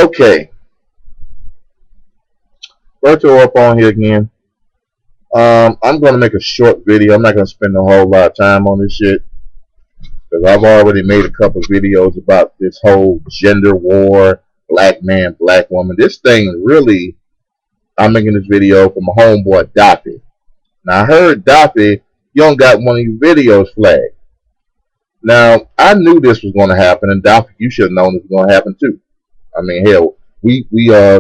Okay, Virtual up on here again. I'm going to make a short video. I'm not going to spend a whole lot of time on this shit because I've already made a couple videos about this whole gender war, black man, black woman. This thing really, I'm making this video for my homeboy Dafi. Now I heard Dafi, you don't got one of your videos flagged. Now I knew this was going to happen, and Dafi, you should have known it was going to happen too. I mean, hell, we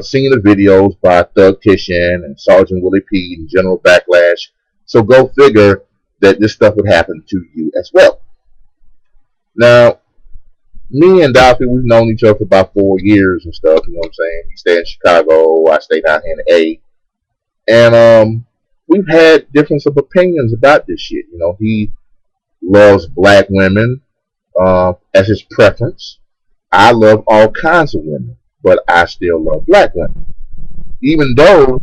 seen the videos by Thug Kitchen and Sergeant Willie P and General Backlash. So go figure that this stuff would happen to you as well. Now, me and Dafi, we've known each other for about 4 years and stuff. You know what I'm saying? He stayed in Chicago. I stay down here in the A. And we've had difference of opinions about this shit. You know, he loves black women as his preference. I love all kinds of women, but I still love black women. Even though,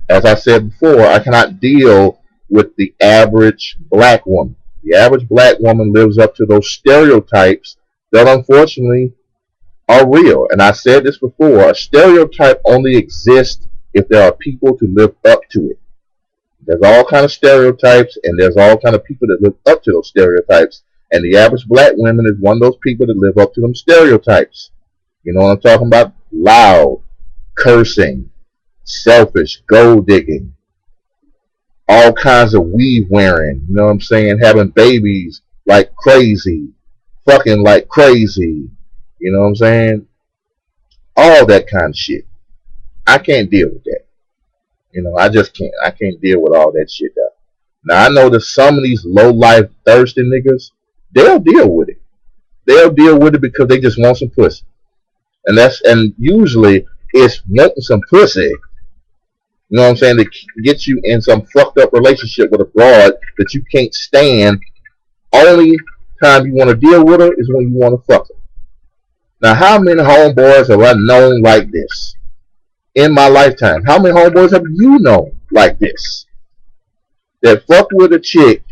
as I said before, I cannot deal with the average black woman. The average black woman lives up to those stereotypes that unfortunately are real. And I said this before, a stereotype only exists if there are people to live up to it. There's all kind of stereotypes, and there's all kind of people that live up to those stereotypes. And the average black woman is one of those people that live up to them stereotypes. You know what I'm talking about? Loud, cursing, selfish, gold digging, all kinds of weave wearing, you know what I'm saying? Having babies like crazy, fucking like crazy, you know what I'm saying? All that kind of shit. I can't deal with that. You know, I just can't. I can't deal with all that shit though. Now I know that some of these low life thirsty niggas, they'll deal with it. They'll deal with it because they just want some pussy. And usually it's wanting some pussy, you know what I'm saying, to get you in some fucked up relationship with a broad that you can't stand. Only time you want to deal with her is when you want to fuck her. Now, how many homeboys have I known like this in my lifetime? How many homeboys have you known like this? That fuck with a chick,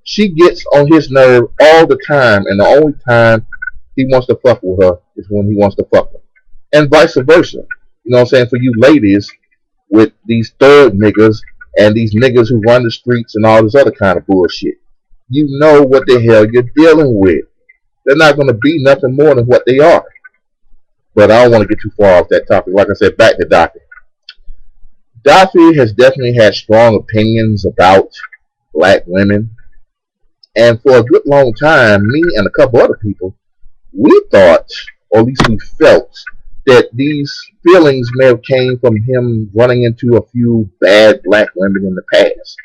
she gets on his nerve all the time, and the only time he wants to fuck with her is when he wants to fuck her. And vice versa. You know what I'm saying? For you ladies with these third niggas and these niggas who run the streets and all this other kind of bullshit. You know what the hell you're dealing with. They're not going to be nothing more than what they are. But I don't want to get too far off that topic. Like I said, back to Dafi. Dafi has definitely had strong opinions about black women. And for a good long time, me and a couple other people, we thought, or at least we felt, that these feelings may have came from him running into a few bad black women in the past.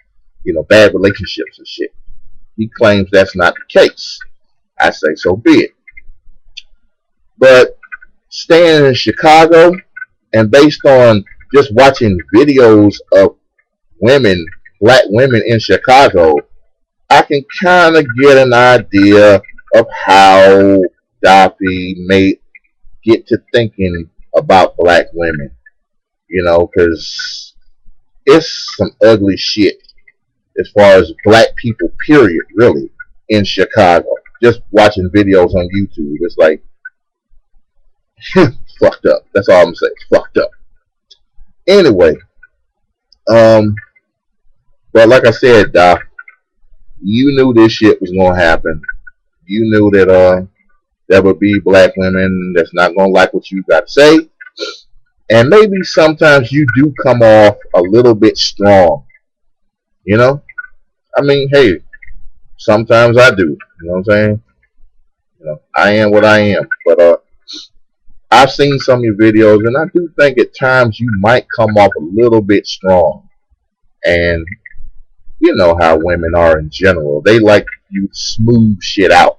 You know, bad relationships and shit. He claims that's not the case. I say so be it. But staying in Chicago and based on just watching videos of women, black women in Chicago, I can kind of get an idea of how Dafi may get to thinking about black women, you know, because it's some ugly shit as far as black people, period, really, in Chicago. Just watching videos on YouTube, it's like, fucked up. That's all I'm saying. It's fucked up. Anyway, but like I said, Doc, you knew this shit was gonna happen. You knew that there would be black women that's not gonna like what you got to say, and maybe sometimes you do come off a little bit strong. You know, I mean, hey, sometimes I do. You know what I'm saying? You know, I am what I am. But I've seen some of your videos, and I do think at times you might come off a little bit strong. And you know how women are in general. They like you to smooth shit out.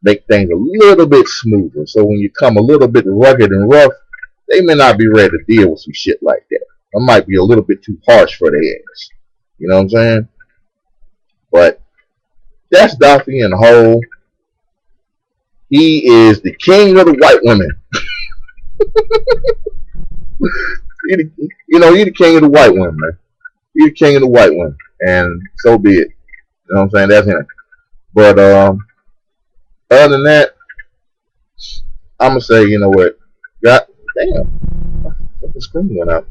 Make things a little bit smoother. So when you come a little bit rugged and rough, they may not be ready to deal with some shit like that. It might be a little bit too harsh for their ass. You know what I'm saying? But that's Dafi in the whole. He is the king of the white women. He's the king of the white women, man. He's the king of the white women. And so be it. You know what I'm saying? That's him. But other than that, I'm gonna say, you know what, Damn, the screen went out.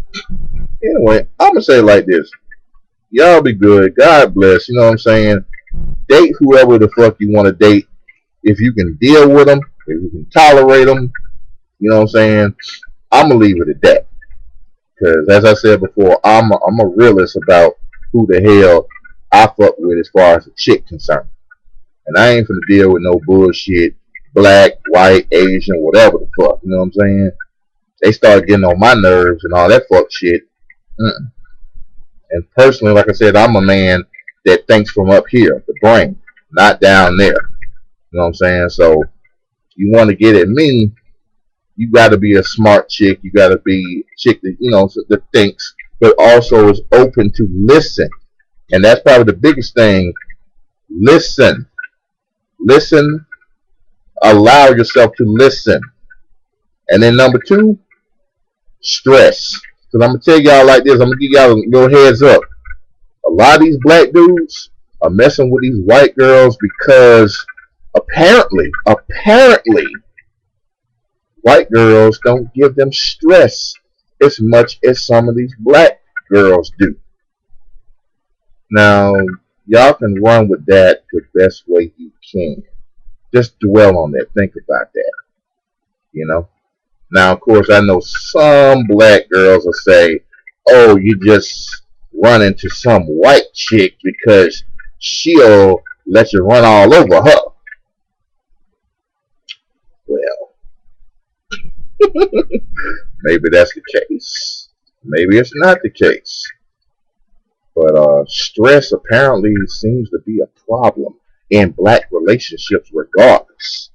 Anyway, I'm gonna say it like this: y'all be good. God bless. You know what I'm saying? Date whoever the fuck you want to date. If you can deal with them, if you can tolerate them, you know what I'm saying? I'm gonna leave it at that. Because as I said before, I'm a realist about who the hell I fuck with as far as the chick concerned. And I ain't finna deal with no bullshit, black, white, Asian, whatever the fuck. You know what I'm saying? They start getting on my nerves and all that fuck shit. Mm-mm. And personally, like I said, I'm a man that thinks from up here, the brain, not down there. You know what I'm saying? So you want to get at me, you got to be a smart chick. You got to be a chick that, you know, that thinks, but also is open to listen. And that's probably the biggest thing. Listen. Listen. Allow yourself to listen. And then number two, stress. Because I'm going to tell y'all like this. I'm going to give y'all a little heads up. A lot of these black dudes are messing with these white girls because apparently, white girls don't give them stress as much as some of these black girls do. Now, y'all can run with that the best way you can. Just dwell on that. Think about that. You know? Now, of course, I know some black girls will say, oh, you just run into some white chick because she'll let you run all over her. Well, maybe that's the case. Maybe it's not the case. But stress apparently seems to be a problem in black relationships regardless.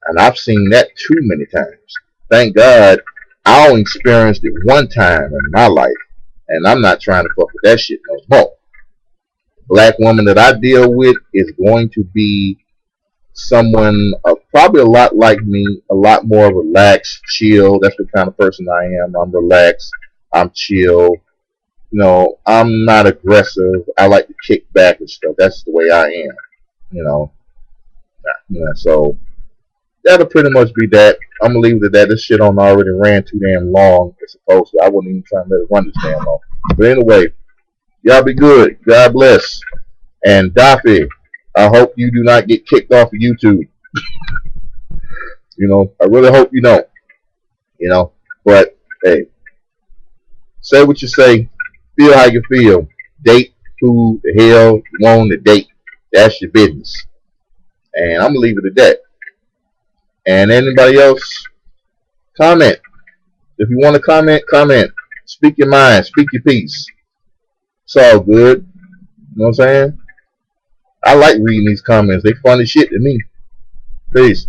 And I've seen that too many times. Thank God I only experienced it one time in my life. And I'm not trying to fuck with that shit no more. Black woman that I deal with is going to be someone probably a lot like me, a lot more relaxed, chill. That's the kind of person I am. I'm relaxed. I'm chill. You know, I'm not aggressive. I like to kick back and stuff. That's the way I am. You know. Yeah, so that'll pretty much be that. I'm gonna leave it at that. This shit on already ran too damn long as opposed to I wouldn't even try to let it run this damn long. But anyway, y'all be good. God bless. And Dafi, I hope you do not get kicked off of YouTube. You know, I really hope you don't. You know, but hey, say what you say, feel how you feel, date who the hell you want to date. That's your business. And I'm gonna leave it at that. And anybody else, comment. If you want to comment, comment. Speak your mind, speak your piece. It's all good. You know what I'm saying? I like reading these comments. They funny shit to me. Peace.